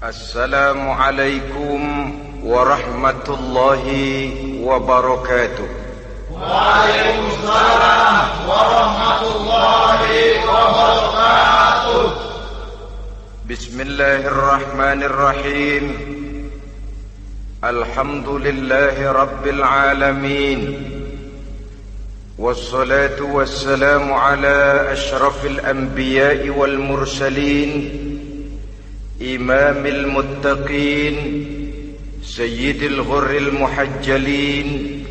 Assalamualaikum warahmatullahi wabarakatuh. Waalaikumsalam warahmatullahi wabarakatuh. Bismillahirrahmanirrahim. Alhamdulillahi rabbil alamin. Wassalatu wassalamu ala ashrafil anbiya'i wal mursalin, imamil muttaqin, sayyidil ghurril muhajjalin,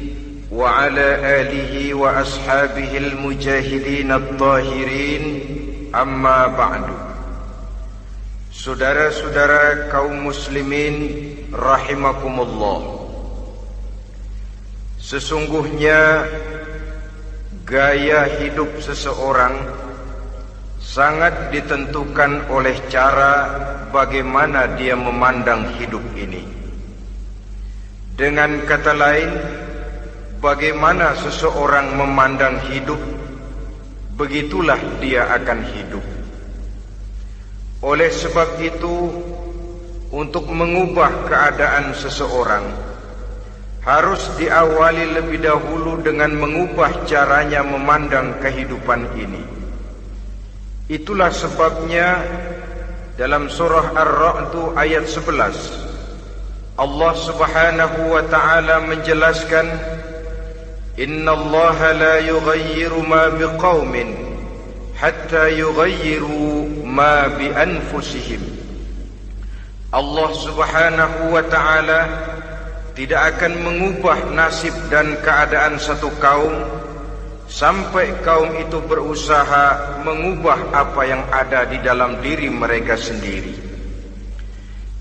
wa ala alihi wa ashabihil mujahidin at-tahirin, amma ba'du. Saudara-saudara kaum muslimin rahimakumullah, sesungguhnya gaya hidup seseorang sangat ditentukan oleh cara bagaimana dia memandang hidup ini. Dengan kata lain, bagaimana seseorang memandang hidup, begitulah dia akan hidup. Oleh sebab itu, untuk mengubah keadaan seseorang harus diawali lebih dahulu dengan mengubah caranya memandang kehidupan ini. Itulah sebabnya dalam surah Ar-Ra'd ayat 11 Allah Subhanahu wa ta'ala menjelaskan, Innallaha la yughayyiru ma biqaumin hatta yughayyiru ma bi anfusihim. Allah Subhanahu wa ta'ala tidak akan mengubah nasib dan keadaan satu kaum sampai kaum itu berusaha mengubah apa yang ada di dalam diri mereka sendiri.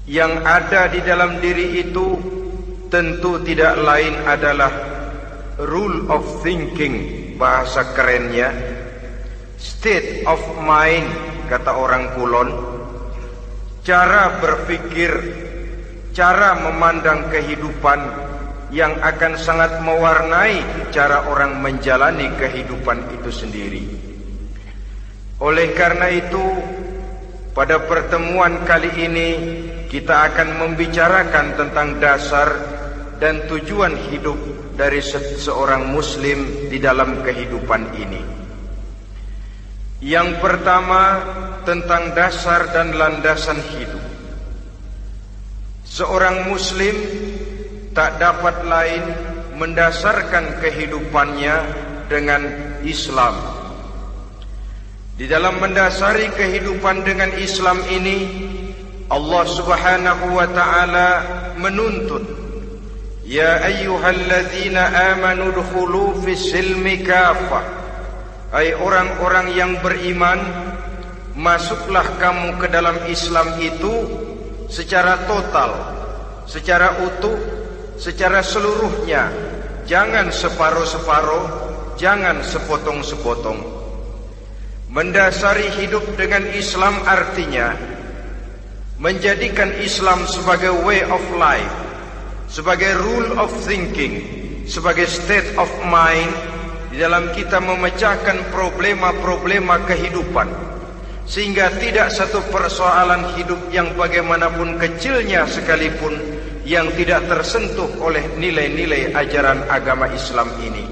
Yang ada di dalam diri itu tentu tidak lain adalah rule of thinking, bahasa kerennya state of mind, kata orang Kulon, cara berpikir, cara memandang kehidupan yang akan sangat mewarnai cara orang menjalani kehidupan itu sendiri. Oleh karena itu, pada pertemuan kali ini kita akan membicarakan tentang dasar dan tujuan hidup dari seorang muslim di dalam kehidupan ini. Yang pertama, tentang dasar dan landasan hidup. Seorang muslim tak dapat lain mendasarkan kehidupannya dengan Islam. Di dalam mendasari kehidupan dengan Islam ini, Allah Subhanahu wa ta'ala menuntut, Ya ayyuhalladzina amanu dukhulu fis silmi kafah. Hai orang-orang yang beriman, masuklah kamu ke dalam Islam itu secara total, secara utuh, secara seluruhnya. Jangan separuh-separuh, jangan sepotong-sepotong. Mendasari hidup dengan Islam artinya menjadikan Islam sebagai way of life, sebagai rule of thinking, sebagai state of mind di dalam kita memecahkan problema-problema kehidupan, sehingga tidak satu persoalan hidup yang bagaimanapun kecilnya sekalipun yang tidak tersentuh oleh nilai-nilai ajaran agama Islam ini.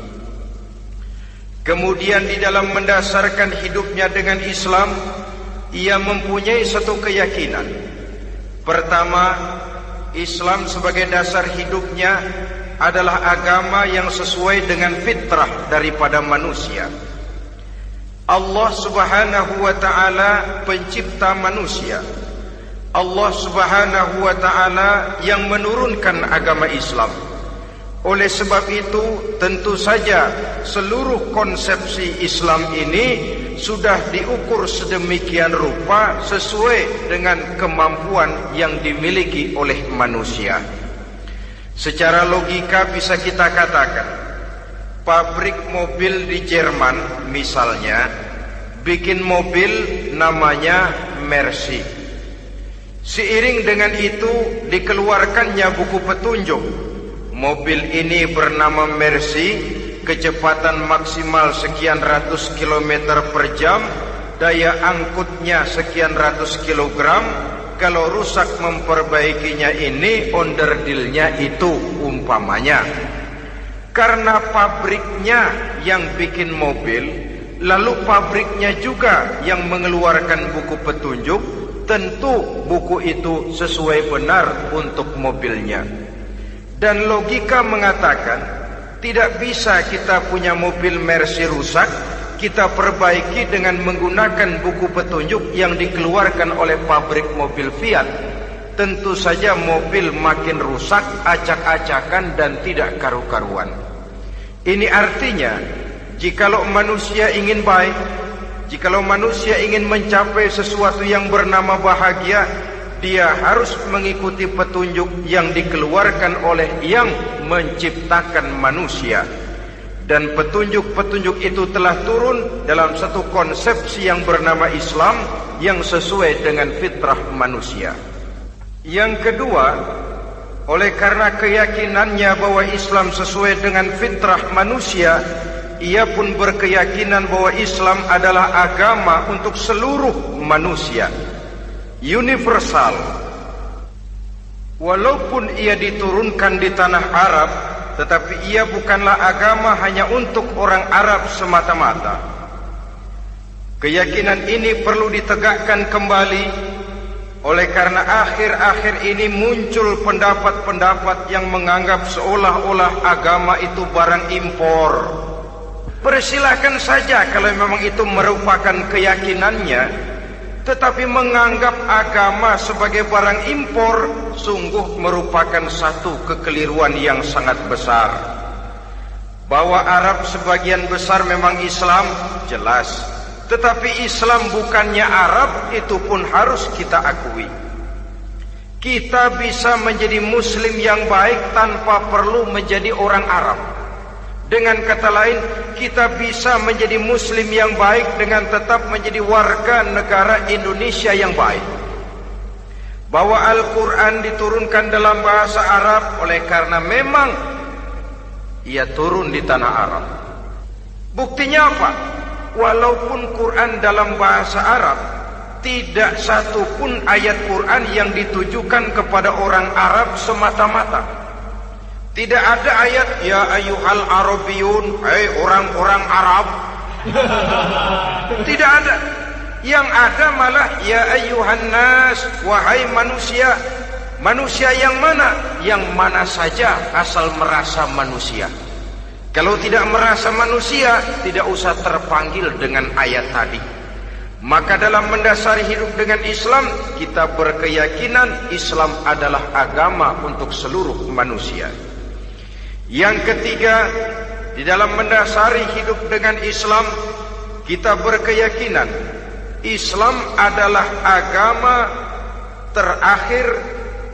Kemudian di dalam mendasarkan hidupnya dengan Islam, ia mempunyai satu keyakinan. Pertama, Islam sebagai dasar hidupnya adalah agama yang sesuai dengan fitrah daripada manusia. Allah Subhanahu wa ta'ala pencipta manusia. Allah Subhanahu wa ta'ala yang menurunkan agama Islam. Oleh sebab itu, tentu saja seluruh konsepsi Islam ini sudah diukur sedemikian rupa sesuai dengan kemampuan yang dimiliki oleh manusia. Secara logika bisa kita katakan, pabrik mobil di Jerman misalnya bikin mobil namanya Mercy. Seiring dengan itu dikeluarkannya buku petunjuk. Mobil ini bernama Mercy, kecepatan maksimal sekian ratus kilometer per jam, daya angkutnya sekian ratus kilogram, kalau rusak memperbaikinya ini onderdilnya itu umpamanya. Karena pabriknya yang bikin mobil, lalu pabriknya juga yang mengeluarkan buku petunjuk, tentu buku itu sesuai benar untuk mobilnya. Dan logika mengatakan tidak bisa kita punya mobil Mercy rusak, kita perbaiki dengan menggunakan buku petunjuk yang dikeluarkan oleh pabrik mobil Fiat. Tentu saja mobil makin rusak, acak-acakan dan tidak karu-karuan. Ini artinya, jikalau manusia ingin baik, jikalau manusia ingin mencapai sesuatu yang bernama bahagia, dia harus mengikuti petunjuk yang dikeluarkan oleh yang menciptakan manusia. Dan petunjuk-petunjuk itu telah turun dalam satu konsepsi yang bernama Islam yang sesuai dengan fitrah manusia. Yang kedua, oleh karena keyakinannya bahwa Islam sesuai dengan fitrah manusia, ia pun berkeyakinan bahwa Islam adalah agama untuk seluruh manusia, universal. Walaupun ia diturunkan di tanah Arab, tetapi ia bukanlah agama hanya untuk orang Arab semata-mata. Keyakinan ini perlu ditegakkan kembali, oleh karena akhir-akhir ini muncul pendapat-pendapat yang menganggap seolah-olah agama itu barang impor. Persilakan saja kalau memang itu merupakan keyakinannya, tetapi menganggap agama sebagai barang impor sungguh merupakan satu kekeliruan yang sangat besar. Bahwa Arab sebagian besar memang Islam, jelas. Tetapi Islam bukannya Arab, itu pun harus kita akui. Kita bisa menjadi Muslim yang baik tanpa perlu menjadi orang Arab. Dengan kata lain, kita bisa menjadi Muslim yang baik dengan tetap menjadi warga negara Indonesia yang baik. Bahwa Al-Quran diturunkan dalam bahasa Arab oleh karena memang ia turun di tanah Arab. Buktinya apa? Walaupun Quran dalam bahasa Arab, tidak satu pun ayat Quran yang ditujukan kepada orang Arab semata-mata. Tidak ada ayat ya ayyuhal arabiyun, hai orang-orang Arab. Tidak ada. Yang ada malah ya ayyuhan nas, wahai manusia. Manusia yang mana? Yang mana saja asal merasa manusia. Kalau tidak merasa manusia, tidak usah terpanggil dengan ayat tadi. Maka dalam mendasari hidup dengan Islam, kita berkeyakinan Islam adalah agama untuk seluruh manusia. Yang ketiga, di dalam mendasari hidup dengan Islam, kita berkeyakinan Islam adalah agama terakhir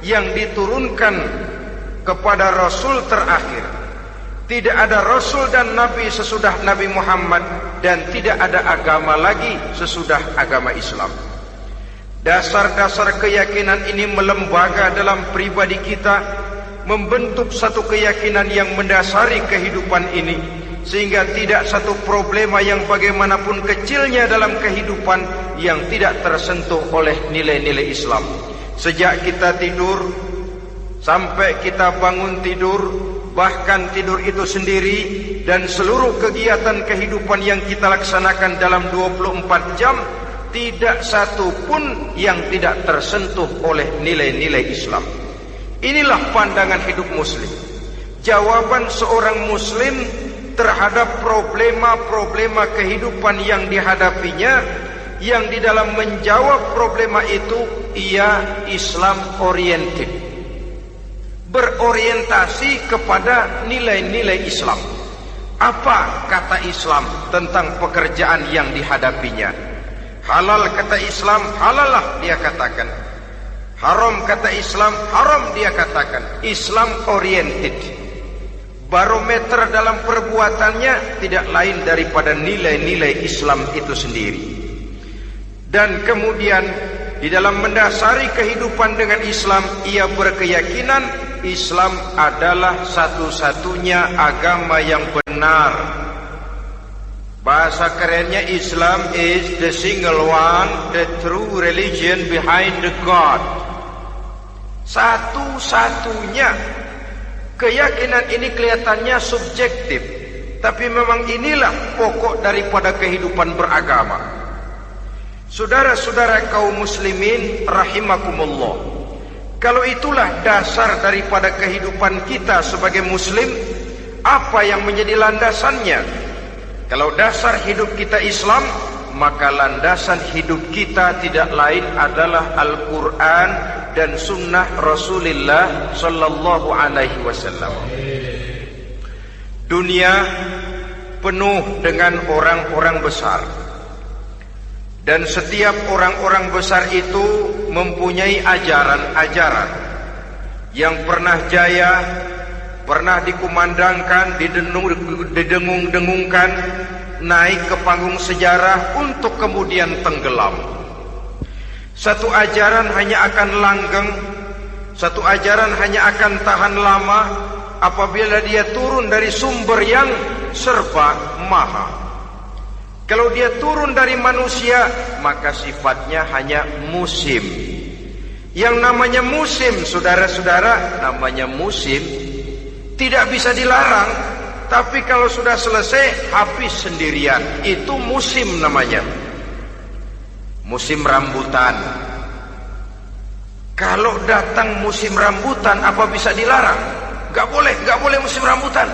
yang diturunkan kepada Rasul terakhir. Tidak ada Rasul dan Nabi sesudah Nabi Muhammad, dan tidak ada agama lagi sesudah agama Islam. Dasar-dasar keyakinan ini melembaga dalam pribadi kita, membentuk satu keyakinan yang mendasari kehidupan ini, sehingga tidak satu problema yang bagaimanapun kecilnya dalam kehidupan yang tidak tersentuh oleh nilai-nilai Islam. Sejak kita tidur sampai kita bangun tidur, bahkan tidur itu sendiri, dan seluruh kegiatan kehidupan yang kita laksanakan dalam 24 jam, tidak satu pun yang tidak tersentuh oleh nilai-nilai Islam. Inilah pandangan hidup Muslim. Jawaban seorang Muslim terhadap problema-problema kehidupan yang dihadapinya, yang di dalam menjawab problema itu ia Islam oriented, berorientasi kepada nilai-nilai Islam. Apa kata Islam tentang pekerjaan yang dihadapinya? Halal kata Islam, halallah dia katakan. Haram kata Islam, haram dia katakan. Islam oriented. Barometer dalam perbuatannya tidak lain daripada nilai-nilai Islam itu sendiri. Dan kemudian di dalam mendasari kehidupan dengan Islam, ia berkeyakinan Islam adalah satu-satunya agama yang benar. Bahasa kerennya, Islam is the single one, the true religion behind the God. Satu-satunya. Keyakinan ini kelihatannya subjektif, tapi memang inilah pokok daripada kehidupan beragama. Saudara-saudara kaum muslimin rahimakumullah, kalau itulah dasar daripada kehidupan kita sebagai muslim, apa yang menjadi landasannya? Kalau dasar hidup kita Islam, maka landasan hidup kita tidak lain adalah Al-Quran dan Sunnah Rasulullah Sallallahu Alaihi Wasallam. Dunia penuh dengan orang-orang besar, dan setiap orang-orang besar itu mempunyai ajaran-ajaran yang pernah jaya, pernah dikumandangkan, didengung-dengungkan, naik ke panggung sejarah untuk kemudian tenggelam. Satu ajaran hanya akan langgeng, satu ajaran hanya akan tahan lama apabila dia turun dari sumber yang serba maha. Kalau dia turun dari manusia, maka sifatnya hanya musim. Yang namanya musim, saudara-saudara, namanya musim tidak bisa dilarang, tapi kalau sudah selesai habis sendirian. Itu musim namanya. Musim rambutan. Kalau datang musim rambutan, apa bisa dilarang? Gak boleh musim rambutan.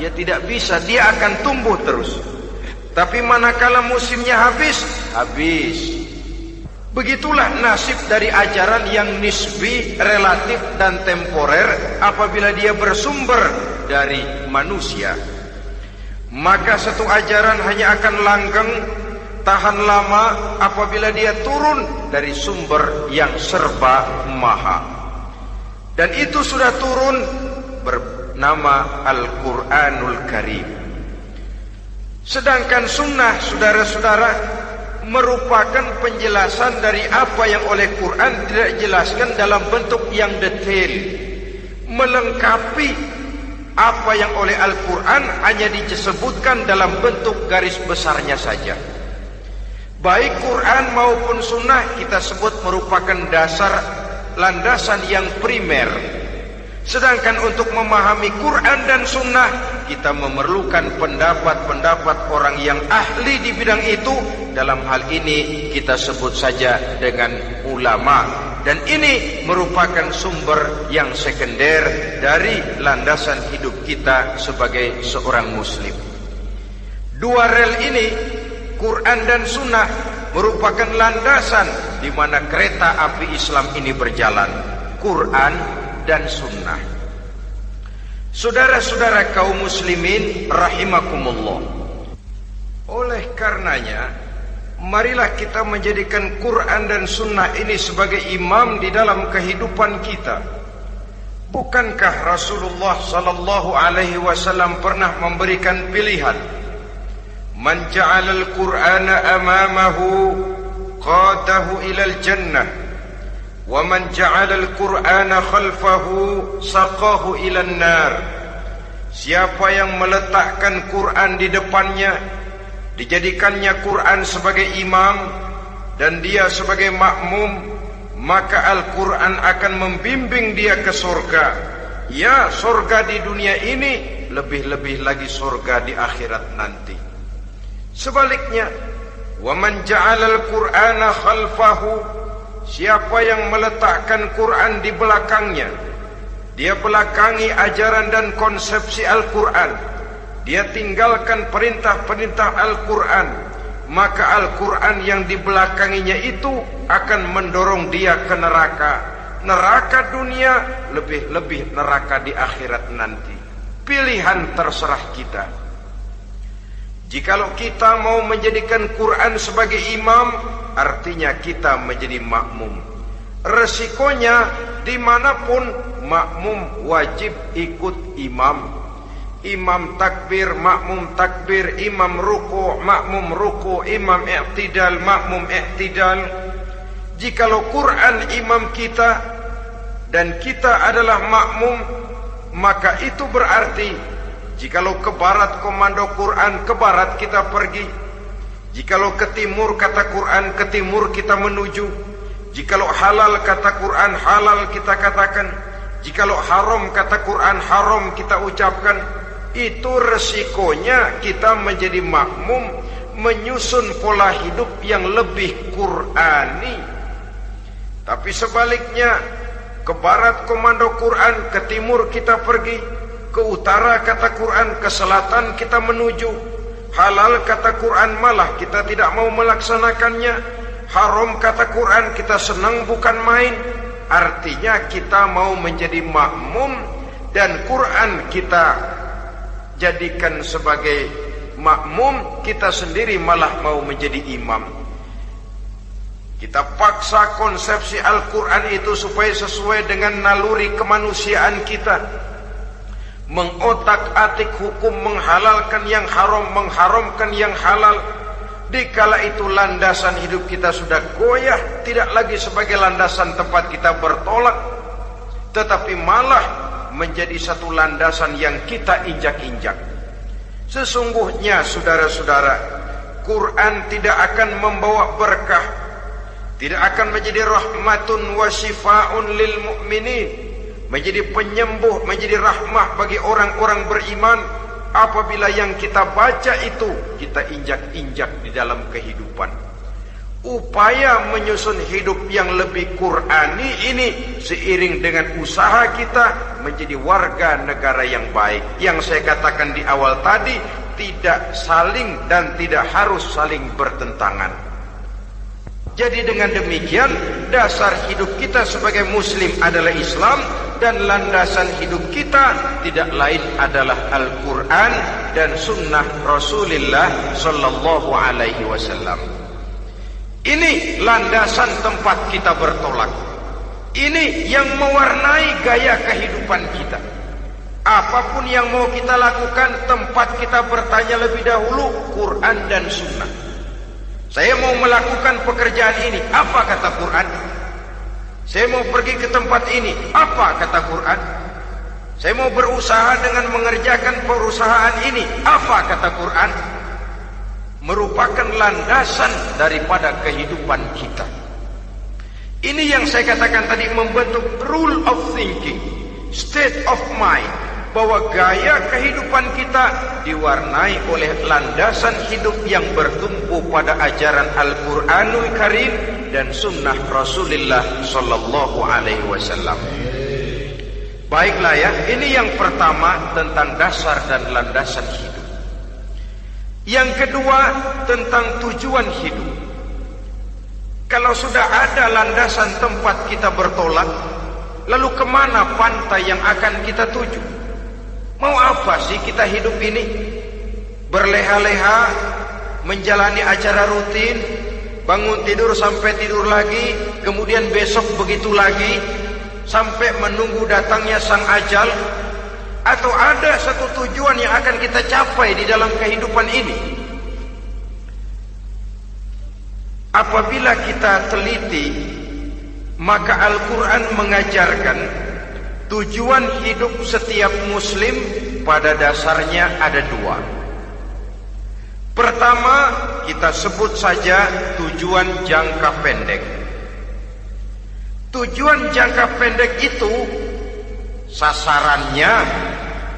Ya tidak bisa, dia akan tumbuh terus. Tapi manakala musimnya habis. Begitulah nasib dari ajaran yang nisbi, relatif dan temporer apabila dia bersumber dari manusia. Maka satu ajaran hanya akan langgeng, tahan lama apabila dia turun dari sumber yang serba maha. Dan itu sudah turun bernama Al-Quranul Karim. Sedangkan sunnah, saudara-saudara, merupakan penjelasan dari apa yang oleh Quran tidak dijelaskan dalam bentuk yang detail, melengkapi apa yang oleh Al-Quran hanya disebutkan dalam bentuk garis besarnya saja. Baik Quran maupun sunnah kita sebut merupakan dasar, landasan yang primer. Sedangkan untuk memahami Quran dan sunnah, kita memerlukan pendapat-pendapat orang yang ahli di bidang itu. Dalam hal ini kita sebut saja dengan ulama. Dan ini merupakan sumber yang sekunder dari landasan hidup kita sebagai seorang muslim. Dua rel ini, Quran dan sunnah, merupakan landasan di mana kereta api Islam ini berjalan. Quran dan sunnah. Saudara-saudara kaum muslimin rahimakumullah, oleh karenanya marilah kita menjadikan Quran dan sunnah ini sebagai imam di dalam kehidupan kita. Bukankah Rasulullah sallallahu alaihi wasallam pernah memberikan pilihan, man ja'alal Qur'ana amamahu qadahu ilal jannah wa man ja'alal Qur'ana khalfahu saqahu ilan nar. Siapa yang meletakkan Quran di depannya, dijadikannya Quran sebagai imam dan dia sebagai makmum, maka Al-Quran akan membimbing dia ke surga. Ya, surga di dunia ini, lebih-lebih lagi surga di akhirat nanti. Sebaliknya, وَمَنْ جَعَلَ الْقُرْآنَ خَلْفَهُ, siapa yang meletakkan Quran di belakangnya, dia belakangi ajaran dan konsepsi Al-Quran, dia tinggalkan perintah-perintah Al-Quran, maka Al-Quran yang dibelakanginya itu akan mendorong dia ke neraka. Neraka dunia, lebih-lebih neraka di akhirat nanti. Pilihan terserah kita. Jikalau kita mau menjadikan Quran sebagai imam, artinya kita menjadi makmum. Resikonya dimanapun, makmum wajib ikut imam. Imam takbir, makmum takbir, imam ruku', makmum ruku', imam i'tidal, makmum i'tidal. Jikalau Quran imam kita dan kita adalah makmum, maka itu berarti Jikalau ke barat komando Quran, ke barat kita pergi. Jikalau ke timur kata Quran, ke timur kita menuju. Jikalau halal kata Quran, halal kita katakan. Jikalau haram kata Quran, haram kita ucapkan. Itu resikonya kita menjadi makmum, menyusun pola hidup yang lebih Qurani. Tapi sebaliknya, ke barat komando Quran, ke timur kita pergi. Ke utara kata Quran, ke selatan kita menuju. Halal kata Quran, malah kita tidak mau melaksanakannya. Haram kata Quran, kita senang bukan main. Artinya kita mau menjadi makmum, dan Quran kita jadikan sebagai makmum, kita sendiri malah mau menjadi imam. Kita paksa konsepsi Al-Quran itu supaya sesuai dengan naluri kemanusiaan kita. Mengotak-atik hukum, menghalalkan yang haram, mengharamkan yang halal. Dikala itu landasan hidup kita sudah goyah, tidak lagi sebagai landasan tempat kita bertolak, tetapi malah menjadi satu landasan yang kita injak-injak. Sesungguhnya saudara-saudara, Quran tidak akan membawa berkah, tidak akan menjadi rahmatun wa syifaun lil mu'minin, menjadi penyembuh, menjadi rahmah bagi orang-orang beriman, apabila yang kita baca itu kita injak-injak di dalam kehidupan. Upaya menyusun hidup yang lebih Qurani ini seiring dengan usaha kita menjadi warga negara yang baik. Yang saya katakan di awal tadi, tidak saling dan tidak harus saling bertentangan. Jadi dengan demikian, dasar hidup kita sebagai muslim adalah Islam, dan landasan hidup kita tidak lain adalah Al-Quran dan sunnah Rasulullah Sallallahu Alaihi Wasallam. Ini landasan tempat kita bertolak. Ini yang mewarnai gaya kehidupan kita. Apapun yang mau kita lakukan, tempat kita bertanya lebih dahulu Quran dan sunnah. Saya mau melakukan pekerjaan ini, apa kata Quran? Saya mau pergi ke tempat ini, apa kata Quran? Saya mau berusaha dengan mengerjakan perusahaan ini, apa kata Quran? Merupakan landasan daripada kehidupan kita. Ini yang saya katakan tadi, membentuk rule of thinking, state of mind, bahwa gaya kehidupan kita diwarnai oleh landasan hidup yang bertumpu pada ajaran Al-Quranul Karim dan sunnah Rasulullah Sallallahu Alaihi Wasallam. Baiklah ya, ini yang pertama tentang dasar dan landasan hidup. Yang kedua tentang tujuan hidup. Kalau sudah ada landasan tempat kita bertolak, lalu kemana pantai yang akan kita tuju? Mau apa sih kita hidup ini? Berleha-leha, menjalani acara rutin, bangun tidur sampai tidur lagi, kemudian besok begitu lagi, sampai menunggu datangnya sang ajal? Atau ada satu tujuan yang akan kita capai di dalam kehidupan ini? Apabila kita teliti, maka Al-Quran mengajarkan tujuan hidup setiap muslim pada dasarnya ada dua. Pertama, kita sebut saja tujuan jangka pendek. Tujuan jangka pendek itu sasarannya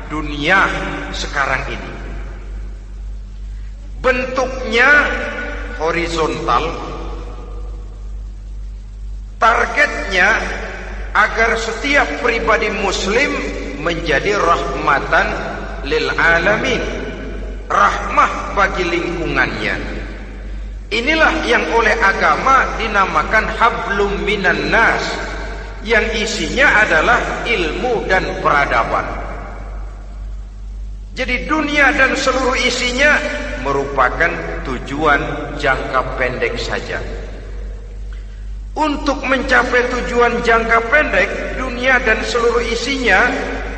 dunia sekarang ini. Bentuknya horizontal. Targetnya agar setiap pribadi muslim menjadi rahmatan lil alamin, rahmah bagi lingkungannya. Inilah yang oleh agama dinamakan hablum minan nas, yang isinya adalah ilmu dan peradaban. Jadi dunia dan seluruh isinya merupakan tujuan jangka pendek saja. Untuk mencapai tujuan jangka pendek, dunia dan seluruh isinya,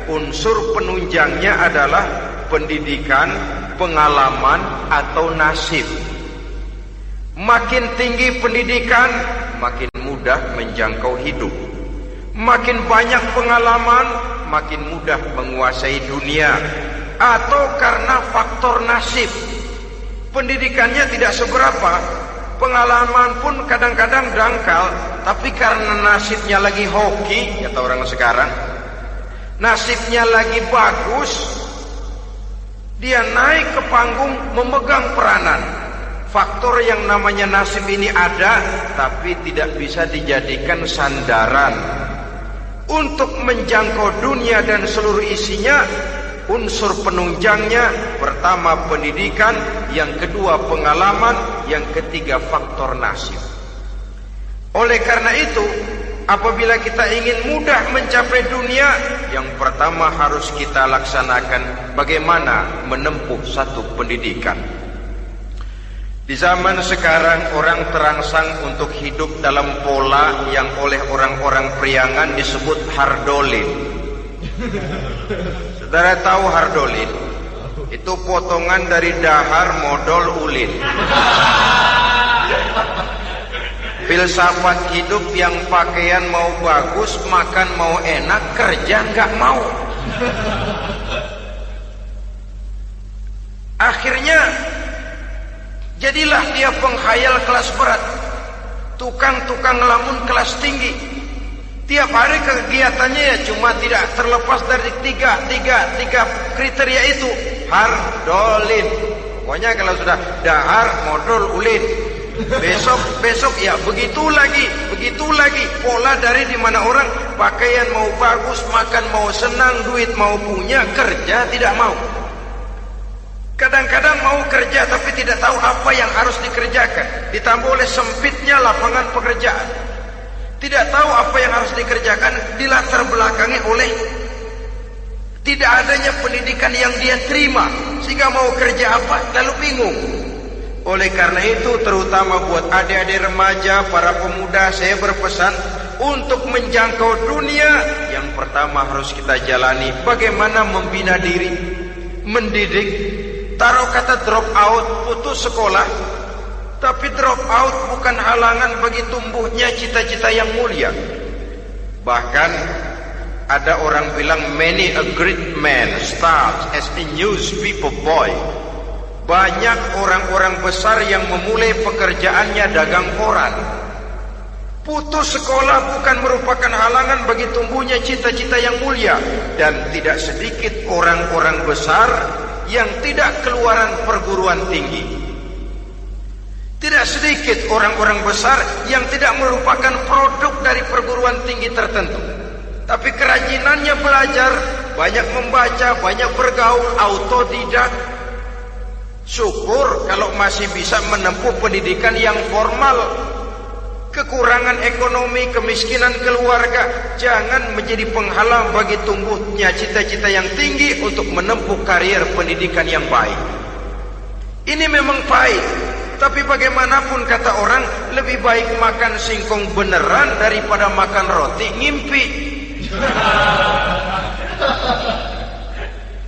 unsur penunjangnya adalah pendidikan, pengalaman, atau nasib. Makin tinggi pendidikan, makin mudah menjangkau hidup. Makin banyak pengalaman, makin mudah menguasai dunia. atau karena faktor nasib. Pendidikannya tidak seberapa, pengalaman pun kadang-kadang dangkal, tapi karena nasibnya lagi hoki, kata orang sekarang, nasibnya lagi bagus, dia naik ke panggung memegang peranan. Faktor yang namanya nasib ini ada, tapi tidak bisa dijadikan sandaran. Untuk menjangkau dunia dan seluruh isinya, unsur penunjangnya pertama pendidikan, yang kedua pengalaman, yang ketiga faktor nasib. Oleh karena itu, apabila kita ingin mudah mencapai dunia, yang pertama harus kita laksanakan bagaimana menempuh satu pendidikan. Di zaman sekarang orang terangsang untuk hidup dalam pola yang oleh orang-orang priangan disebut hardolin. Saudara tahu hardolin? Itu potongan dari dahar modal ulin. Filsafat hidup yang pakaian mau bagus, makan mau enak, kerja nggak mau. Akhirnya jadilah dia penghayal kelas berat, tukang-tukang lamun kelas tinggi. Tiap hari kegiatannya ya cuma tidak terlepas dari tiga kriteria itu. Hardolin. Pokoknya kalau sudah dahar, modal, ulin. Besok ya begitu lagi. Pola dari dimana orang pakaian mau bagus, makan mau senang, duit mau punya, kerja tidak mau. Kadang-kadang mau kerja tapi tidak tahu apa yang harus dikerjakan. Ditambah oleh sempitnya lapangan pekerjaan. Tidak tahu apa yang harus dikerjakan, dilatar belakangi oleh tidak adanya pendidikan yang dia terima, sehingga mau kerja apa lalu bingung. Oleh karena itu, terutama buat adik-adik remaja, para pemuda, saya berpesan untuk menjangkau dunia, yang pertama harus kita jalani bagaimana membina diri, mendidik. Taruh kata drop out, putus sekolah, tapi drop out bukan halangan bagi tumbuhnya cita-cita yang mulia. Bahkan ada orang bilang many a great man starts as a newspaper boy. Banyak orang-orang besar yang memulai pekerjaannya dagang koran. Putus sekolah bukan merupakan halangan bagi tumbuhnya cita-cita yang mulia. Dan tidak sedikit orang-orang besar yang tidak keluaran perguruan tinggi. Tidak sedikit orang-orang besar yang tidak merupakan produk dari perguruan tinggi tertentu, tapi kerajinannya belajar, banyak membaca, banyak bergaul, autodidak. Syukur kalau masih bisa menempuh pendidikan yang formal. Kekurangan ekonomi, kemiskinan keluarga jangan menjadi penghalang bagi tumbuhnya cita-cita yang tinggi untuk menempuh karier pendidikan yang baik. Ini memang baik, tapi bagaimanapun kata orang, lebih baik makan singkong beneran daripada makan roti ngimpi.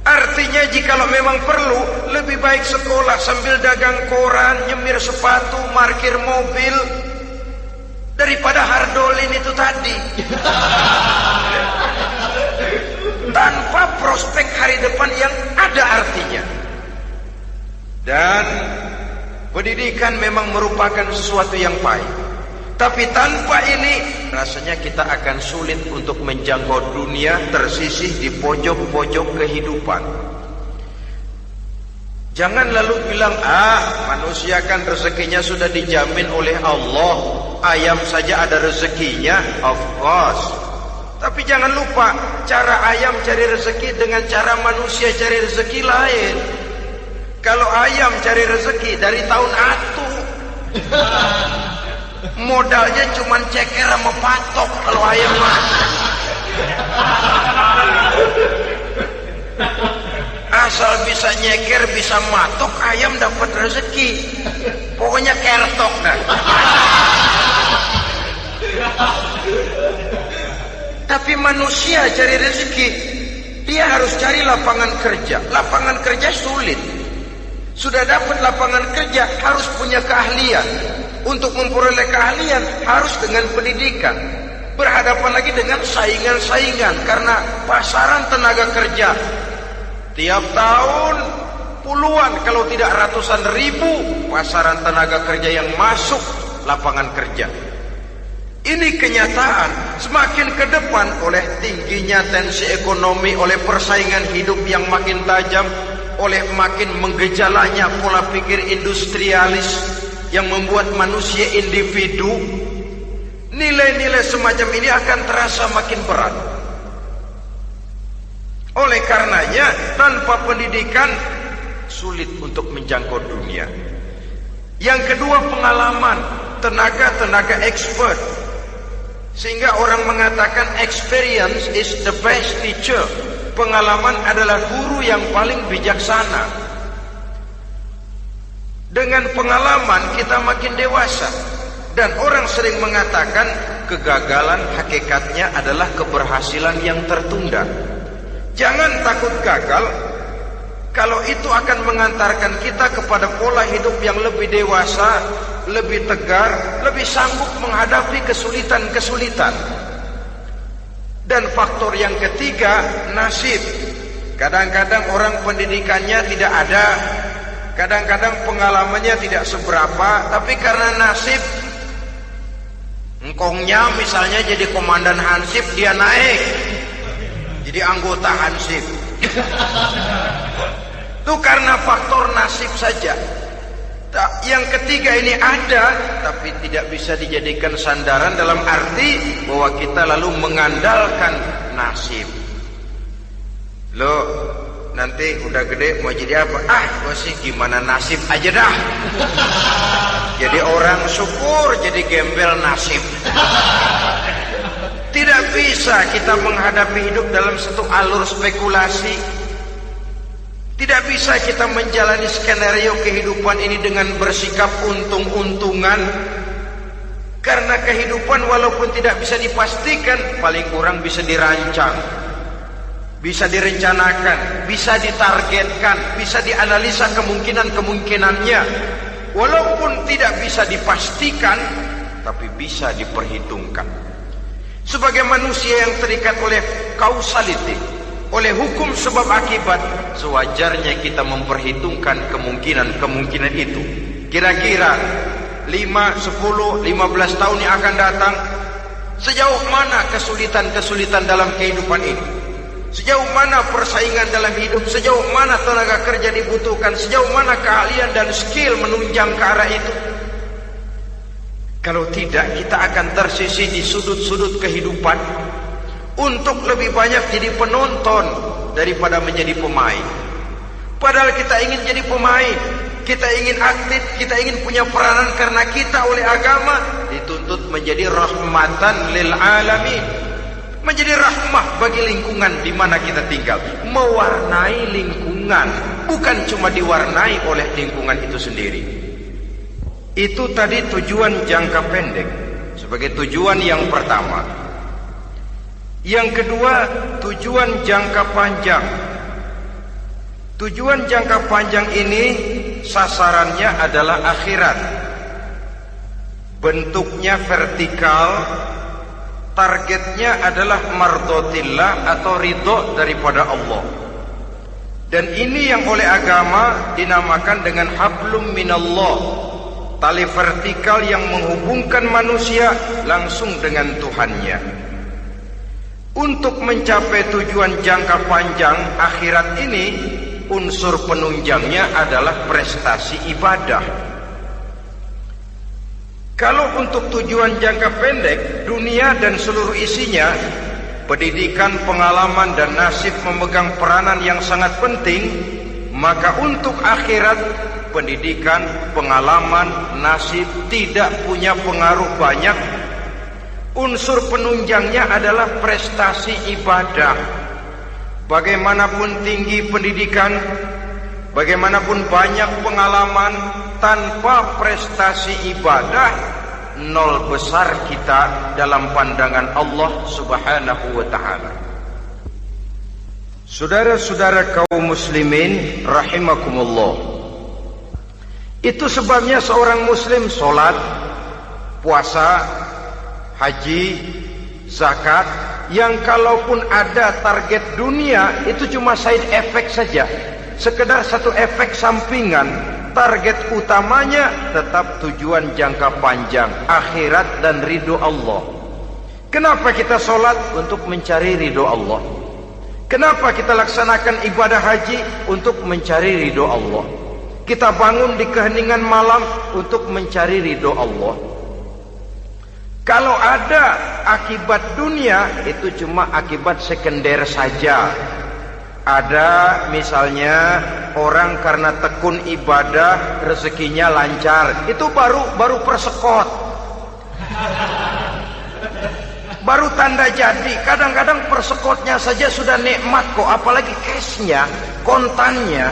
Artinya jikalau memang perlu, lebih baik sekolah sambil dagang koran, nyemir sepatu, parkir mobil, daripada hardolin itu tadi. Tanpa prospek hari depan yang ada artinya. Dan pendidikan memang merupakan sesuatu yang baik, tapi tanpa ini rasanya kita akan sulit untuk menjangkau dunia, tersisih di pojok-pojok kehidupan. Jangan lalu bilang, manusia kan rezekinya sudah dijamin oleh Allah, ayam saja ada rezekinya. Of course. Tapi jangan lupa, cara ayam cari rezeki dengan cara manusia cari rezeki lain. Kalau ayam cari rezeki dari tahun atu, modalnya cuma ceker sama patok kalau ayam mah. Asal bisa nyeker, bisa matok, ayam dapat rezeki. Pokoknya kertok dah. Tapi manusia cari rezeki, dia harus cari lapangan kerja. Lapangan kerja sulit. Sudah dapat lapangan kerja, harus punya keahlian. Untuk memperoleh keahlian, harus dengan pendidikan. Berhadapan lagi dengan saingan-saingan, karena pasaran tenaga kerja Tiap tahun puluhan kalau tidak ratusan ribu pasaran tenaga kerja yang masuk lapangan kerja. Ini kenyataan. Semakin ke depan oleh tingginya tensi ekonomi, oleh persaingan hidup yang makin tajam, oleh makin menggejalanya pola pikir industrialis yang membuat manusia individu, nilai-nilai semacam ini akan terasa makin berat. Oleh karenanya, tanpa pendidikan sulit untuk menjangkau dunia. Yang kedua, pengalaman, tenaga expert. Sehingga orang mengatakan experience is the best teacher. Pengalaman adalah guru yang paling bijaksana. Dengan pengalaman kita makin dewasa. Dan orang sering mengatakan kegagalan hakikatnya adalah keberhasilan yang tertunda. Jangan takut gagal, kalau itu akan mengantarkan kita kepada pola hidup yang lebih dewasa, lebih tegar, lebih sanggup menghadapi kesulitan-kesulitan. Dan faktor yang ketiga, nasib. Kadang-kadang orang pendidikannya tidak ada, kadang-kadang pengalamannya tidak seberapa, tapi karena nasib, engkongnya misalnya jadi komandan Hansip, dia naik jadi anggota Hansip. Itu karena faktor nasib saja. Yang ketiga ini ada, tapi tidak bisa dijadikan sandaran dalam arti bahwa kita lalu mengandalkan nasib. Loh, nanti udah gede mau jadi apa? Gua sih gimana nasib aja dah. Jadi orang syukur, jadi gembel nasib. Tidak bisa kita menghadapi hidup dalam satu alur spekulasi. Tidak bisa kita menjalani skenario kehidupan ini dengan bersikap untung-untungan. Karena kehidupan walaupun tidak bisa dipastikan, paling kurang bisa dirancang, bisa direncanakan, bisa ditargetkan, bisa dianalisa kemungkinan-kemungkinannya. Walaupun tidak bisa dipastikan, tapi bisa diperhitungkan. Sebagai manusia yang terikat oleh causality, oleh hukum sebab akibat, sewajarnya kita memperhitungkan kemungkinan-kemungkinan itu. Kira-kira 5, 10, 15 tahun yang akan datang, sejauh mana kesulitan-kesulitan dalam kehidupan ini, sejauh mana persaingan dalam hidup, sejauh mana tenaga kerja dibutuhkan, sejauh mana keahlian dan skill menunjang ke arah itu. Kalau tidak, kita akan tersisih di sudut-sudut kehidupan untuk lebih banyak jadi penonton daripada menjadi pemain. Padahal kita ingin jadi pemain, kita ingin aktif, kita ingin punya peranan karena kita oleh agama dituntut menjadi rahmatan lil alamin, menjadi rahmah bagi lingkungan di mana kita tinggal, mewarnai lingkungan, bukan cuma diwarnai oleh lingkungan itu sendiri. Itu tadi tujuan jangka pendek sebagai tujuan yang pertama. Yang kedua, tujuan jangka panjang. Tujuan jangka panjang ini sasarannya adalah akhirat. Bentuknya vertikal, targetnya adalah mardhatillah atau ridho daripada Allah. Dan ini yang oleh agama dinamakan dengan hablum minallah, tali vertikal yang menghubungkan manusia langsung dengan Tuhannya. Untuk mencapai tujuan jangka panjang akhirat ini, unsur penunjangnya adalah prestasi ibadah. Kalau untuk tujuan jangka pendek, dunia dan seluruh isinya, pendidikan, pengalaman dan nasib memegang peranan yang sangat penting, maka untuk akhirat, pendidikan, pengalaman, nasib tidak punya pengaruh banyak. Unsur penunjangnya adalah prestasi ibadah. Bagaimanapun tinggi pendidikan, bagaimanapun banyak pengalaman, tanpa prestasi ibadah, nol besar kita dalam pandangan Allah Subhanahu wa ta'ala. Saudara-saudara kaum muslimin rahimakumullah, itu sebabnya seorang muslim sholat, puasa, haji, zakat, yang kalaupun ada target dunia itu cuma side effect saja, sekedar satu efek sampingan. Target utamanya tetap tujuan jangka panjang, akhirat dan ridho Allah. Kenapa kita sholat? Untuk mencari ridho Allah. Kenapa kita laksanakan ibadah haji? Untuk mencari ridho Allah. Kita bangun di keheningan malam untuk mencari ridho Allah. Kalau ada akibat dunia, itu cuma akibat sekunder saja. Ada misalnya orang karena tekun ibadah rezekinya lancar, itu baru persekot, baru tanda jadi. Kadang-kadang persekotnya saja sudah nikmat kok, apalagi cashnya, kontannya.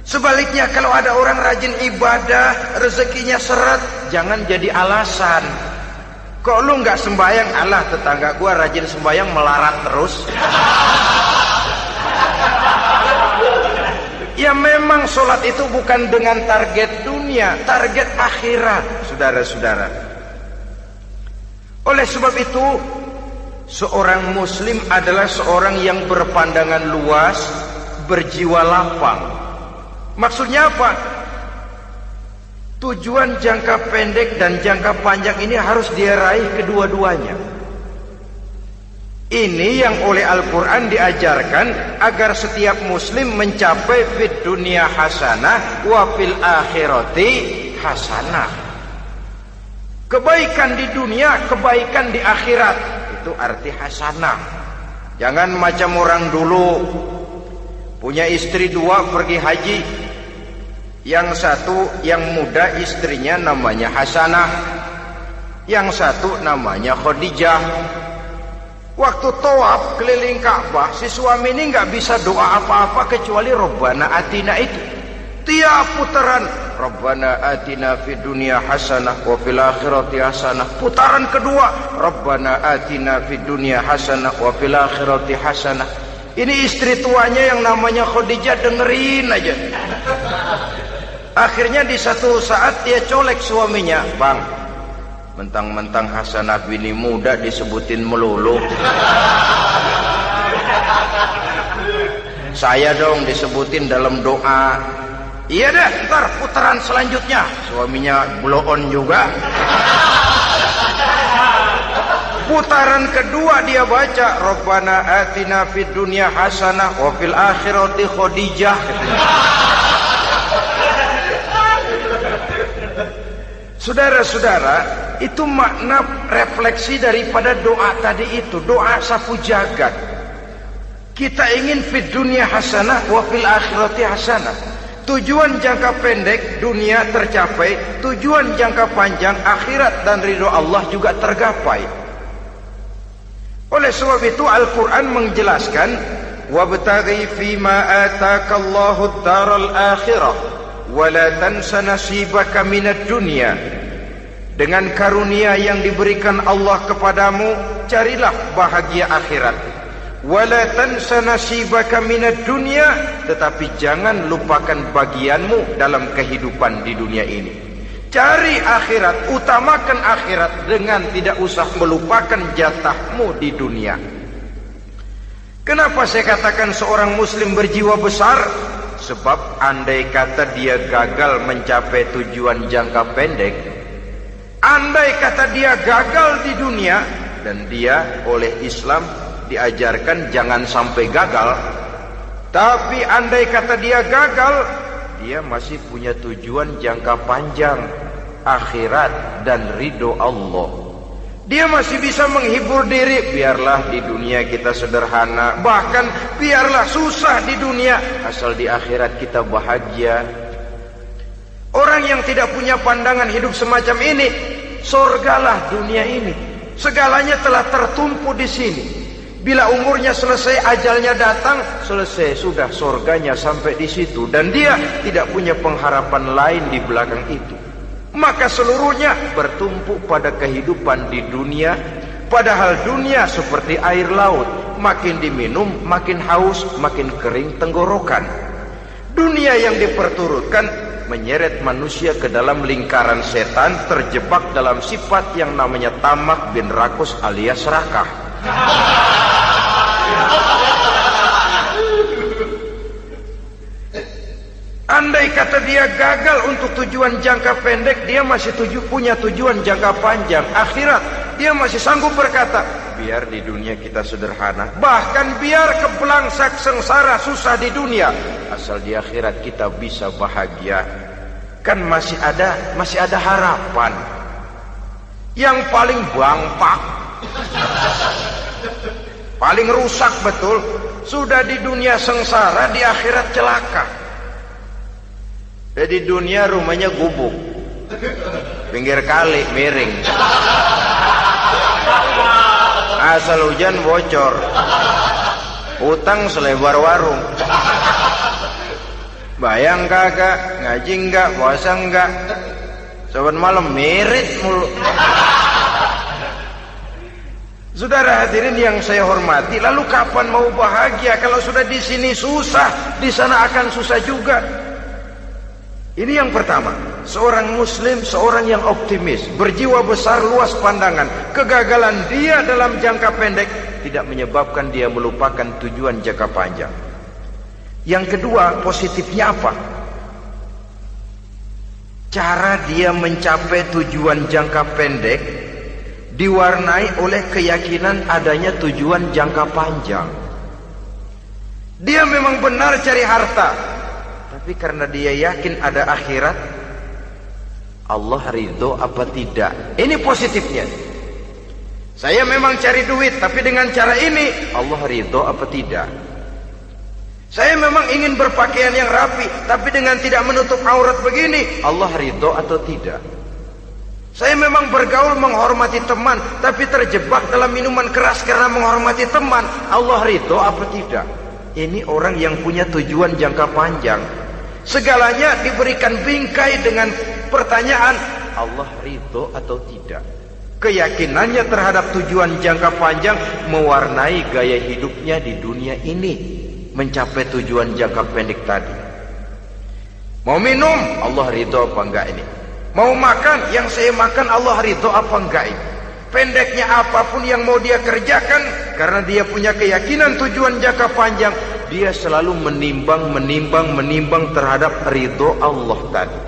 Sebaliknya kalau ada orang rajin ibadah rezekinya seret, jangan jadi alasan. Kok lu nggak sembahyang? Alah, tetangga gua rajin sembahyang melarat terus. Ya memang sholat itu bukan dengan target dunia, target akhirat, saudara-saudara. Oleh sebab itu, seorang muslim adalah seorang yang berpandangan luas, berjiwa lapang. Maksudnya apa? Tujuan jangka pendek dan jangka panjang ini harus dia raih kedua-duanya. Ini yang oleh Al-Quran diajarkan agar setiap muslim mencapai fid dunia hasanah wa fil akhirati hasanah. Kebaikan di dunia, kebaikan di akhirat. Itu arti hasanah. Jangan macam orang dulu, punya istri dua pergi haji. Yang satu yang muda istrinya namanya Hasanah, yang satu namanya Khadijah. Waktu tawaf keliling Ka'bah, si suami ini nggak bisa doa apa-apa kecuali Rabbana Atina itu. Tiap putaran Rabbana Atina fid dunya hasanah wa fil akhirati hasanah. Putaran kedua Rabbana Atina fid dunya hasanah wa fil akhirati hasanah. Ini istri tuanya yang namanya Khadijah dengerin aja. Akhirnya di satu saat dia colek suaminya, "Bang, mentang-mentang Hasanah bini muda disebutin melulu, saya dong disebutin dalam doa." "Iya dah, ntar putaran selanjutnya." Suaminya blow on juga. Putaran kedua dia baca Rabbana Atina fid dunya hasanah wa fil akhirati Khadijah. Saudara-saudara, itu makna refleksi daripada doa tadi itu, doa sapu jagat. Kita ingin fid dunya hasanah wa fil akhirati hasanah. Tujuan jangka pendek dunia tercapai, tujuan jangka panjang akhirat dan ridho Allah juga tergapai. Oleh sebab itu Al-Quran menjelaskan, wabtaghi fima atakallahu ad-daral akhirah wala tansa nasibaka minad dunya. Dengan karunia yang diberikan Allah kepadamu, carilah bahagia akhirat. Wala tansa nasibaka minad dunya, tetapi jangan lupakan bagianmu dalam kehidupan di dunia ini. Cari akhirat, utamakan akhirat dengan tidak usah melupakan jatahmu di dunia. Kenapa saya katakan seorang muslim berjiwa besar? Sebab andai kata dia gagal mencapai tujuan jangka pendek, andai kata dia gagal di dunia, dan dia oleh Islam diajarkan jangan sampai gagal, tapi andai kata dia gagal, dia masih punya tujuan jangka panjang, akhirat dan ridho Allah. Dia masih bisa menghibur diri, biarlah di dunia kita sederhana, bahkan biarlah susah di dunia, asal di akhirat kita bahagia. Orang yang tidak punya pandangan hidup semacam ini, surgalah dunia ini, segalanya telah tertumpu di sini. Bila umurnya selesai, ajalnya datang, selesai sudah, surganya sampai di situ, dan dia tidak punya pengharapan lain di belakang itu. Maka seluruhnya bertumpu pada kehidupan di dunia, padahal dunia seperti air laut, makin diminum makin haus, makin kering tenggorokan. Dunia yang diperturutkan menyeret manusia ke dalam lingkaran setan, terjebak dalam sifat yang namanya tamak bin rakus alias serakah. Andai kata dia gagal untuk tujuan jangka pendek, dia masih punya tujuan jangka panjang, akhirat. Dia masih sanggup berkata, biar di dunia kita sederhana, bahkan biar kebelangsak sengsara susah di dunia, asal di akhirat kita bisa bahagia. Kan masih ada harapan. Yang paling bangpak, paling rusak betul, sudah di dunia sengsara, di akhirat celaka. Jadi dunia rumahnya gubuk, pinggir kali miring, asal hujan bocor, utang selebar warung. Bayang kagak, ngaji enggak, puasa enggak, sobat malam mirit mulu. Saudara hadirin yang saya hormati, lalu kapan mau bahagia kalau sudah di sini susah, di sana akan susah juga. Ini yang pertama, seorang muslim, seorang yang optimis, berjiwa besar, luas pandangan. Kegagalan dia dalam jangka pendek tidak menyebabkan dia melupakan tujuan jangka panjang. Yang kedua, positifnya apa? Cara dia mencapai tujuan jangka pendek diwarnai oleh keyakinan adanya tujuan jangka panjang. Dia memang benar cari harta, tapi karena dia yakin ada akhirat, Allah ridho apa tidak. Ini positifnya. Saya memang cari duit, tapi dengan cara ini Allah ridho apa tidak. Saya memang ingin berpakaian yang rapi, tapi dengan tidak menutup aurat begini, Allah ridho atau tidak. Saya memang bergaul menghormati teman, tapi terjebak dalam minuman keras karena menghormati teman, Allah ridho apa tidak. Ini orang yang punya tujuan jangka panjang. Segalanya diberikan bingkai dengan pertanyaan, Allah ridho atau tidak. Keyakinannya terhadap tujuan jangka panjang mewarnai gaya hidupnya di dunia ini, mencapai tujuan jangka pendek tadi. Mau minum, Allah ridho apa enggak ini. Mau makan, yang saya makan Allah ridho apa enggak ini. Pendeknya apapun yang mau dia kerjakan, karena dia punya keyakinan tujuan jangka panjang, dia selalu menimbang terhadap ridho Allah tadi.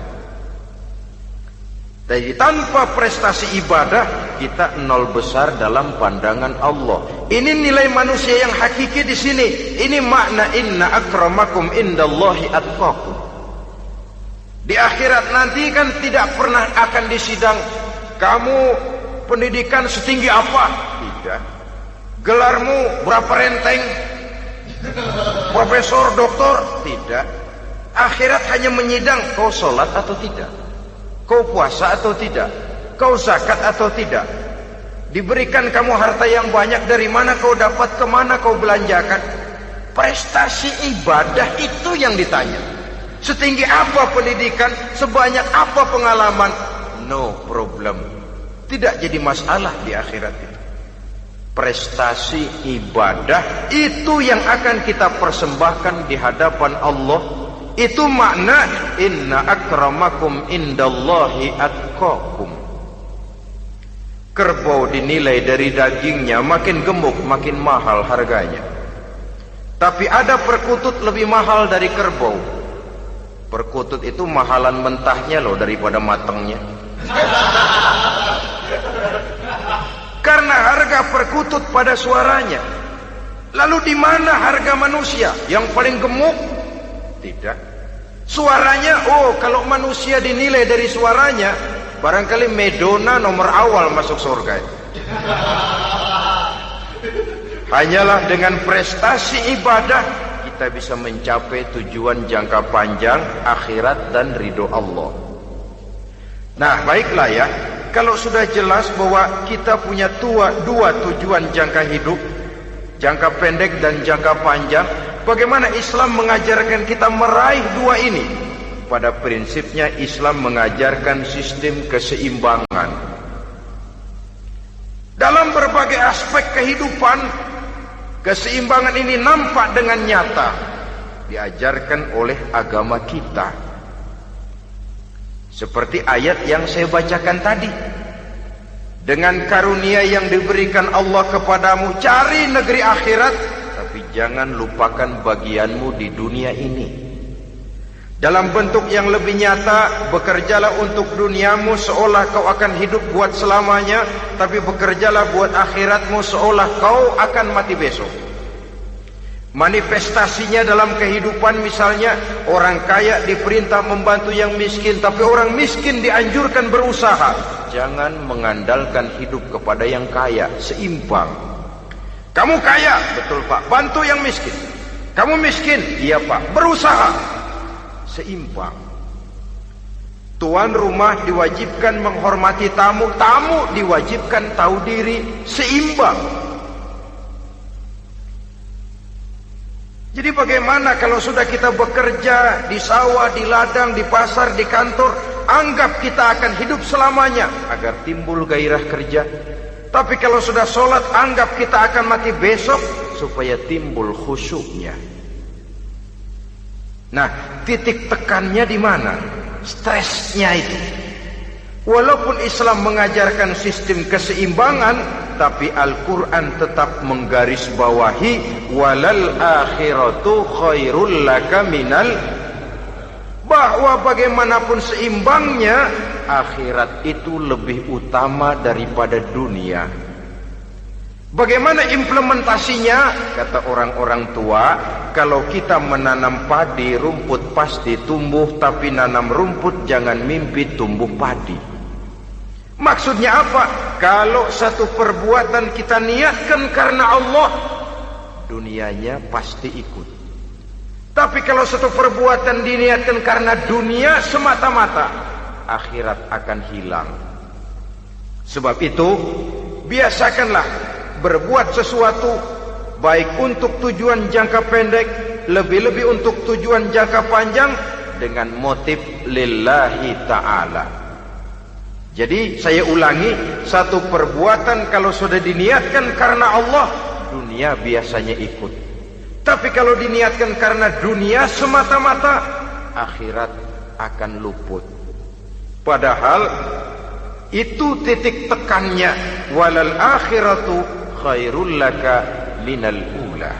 Jadi tanpa prestasi ibadah, kita nol besar dalam pandangan Allah. Ini nilai manusia yang hakiki di sini. Ini makna inna akramakum indallahi atqakum. Di akhirat nanti kan tidak pernah akan disidang, kamu pendidikan setinggi apa? Tidak. Gelarmu berapa renteng? Profesor, doktor? Tidak. Akhirat hanya menyidang kau sholat atau tidak, kau puasa atau tidak, kau zakat atau tidak. Diberikan kamu harta yang banyak, dari mana kau dapat, kemana kau belanjakan. Prestasi ibadah itu yang ditanya. Setinggi apa pendidikan, sebanyak apa pengalaman, no problem, tidak jadi masalah di akhirat itu. Prestasi ibadah itu yang akan kita persembahkan di hadapan Allah. Itu makna inna akramakum indallahi atqakum. Kerbau dinilai dari dagingnya, makin gemuk makin mahal harganya. Tapi ada perkutut lebih mahal dari kerbau. Perkutut itu mahalan mentahnya loh daripada matangnya. Karena harga perkutut pada suaranya. Lalu di mana harga manusia yang paling gemuk? Tidak. Suaranya, oh kalau manusia dinilai dari suaranya, barangkali Madonna nomor awal masuk surga. Hanyalah dengan prestasi ibadah kita bisa mencapai tujuan jangka panjang, akhirat dan ridho Allah. Nah baiklah ya, kalau sudah jelas bahwa kita punya dua tujuan jangka hidup, jangka pendek dan jangka panjang, bagaimana Islam mengajarkan kita meraih dua ini? Pada prinsipnya Islam mengajarkan sistem keseimbangan. Dalam berbagai aspek kehidupan, keseimbangan ini nampak dengan nyata diajarkan oleh agama kita. Seperti ayat yang saya bacakan tadi. Dengan karunia yang diberikan Allah kepadamu, cari negeri akhirat, tapi jangan lupakan bagianmu di dunia ini. Dalam bentuk yang lebih nyata, bekerjalah untuk duniamu seolah kau akan hidup buat selamanya, tapi bekerjalah buat akhiratmu seolah kau akan mati besok. Manifestasinya dalam kehidupan, misalnya orang kaya diperintah membantu yang miskin, tapi orang miskin dianjurkan berusaha. Jangan mengandalkan hidup kepada yang kaya, seimbang. Kamu kaya, betul Pak, bantu yang miskin. Kamu miskin, iya Pak, berusaha, seimbang. Tuan rumah diwajibkan menghormati tamu, tamu diwajibkan tahu diri, seimbang. Jadi bagaimana kalau sudah kita bekerja di sawah, di ladang, di pasar, di kantor, anggap kita akan hidup selamanya agar timbul gairah kerja. Tapi kalau sudah sholat, anggap kita akan mati besok supaya timbul khusyuknya. Nah, titik tekannya di mana? Stresnya itu. Walaupun Islam mengajarkan sistem keseimbangan, tapi Al-Quran tetap menggarisbawahi walal akhiratu khairul laka minal, bahwa bagaimanapun seimbangnya, akhirat itu lebih utama daripada dunia. Bagaimana implementasinya? Kata orang-orang tua, kalau kita menanam padi, rumput pasti tumbuh, tapi nanam rumput jangan mimpi tumbuh padi. Maksudnya apa? Kalau satu perbuatan kita niatkan karena Allah, dunianya pasti ikut. Tapi kalau satu perbuatan diniatkan karena dunia semata-mata, akhirat akan hilang. Sebab itu, biasakanlah berbuat sesuatu baik untuk tujuan jangka pendek, lebih-lebih untuk tujuan jangka panjang, dengan motif lillahi ta'ala. Jadi saya ulangi, satu perbuatan kalau sudah diniatkan karena Allah, dunia biasanya ikut. Tapi kalau diniatkan karena dunia semata-mata, akhirat akan luput. Padahal itu titik tekannya, walal akhiratu khairul laka minal ula.